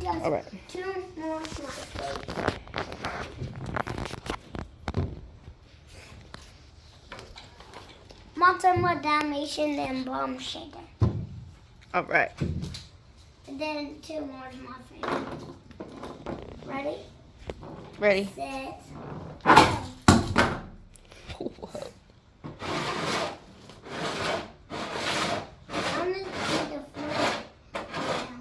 just All right. 2 more slices. Multiple Dalmatian and bomb shaker. All right. And then 2 more muffins. Ready? Ready. Set. Whoa. I'm gonna take the floor down.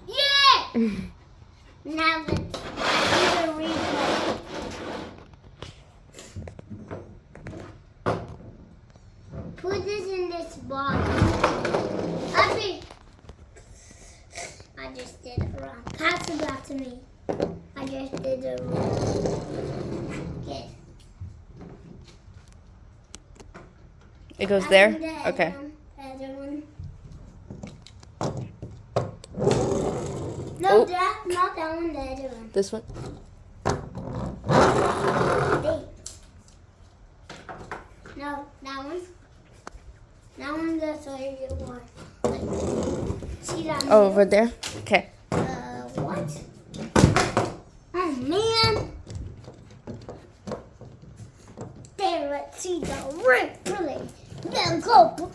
Yeah! Now let's do the replay. Put this in this box. Happy. I just did it wrong. Pass it back to me. I just did it wrong. Good. It goes I there? think the other Okay. one- the other one. No, Oh. that, not that one, the other one. This one? Hey. No, that one. That one's the favorite one. See that? Oh, over there? Okay. What? Oh, man. There, let's see the replay. Then go.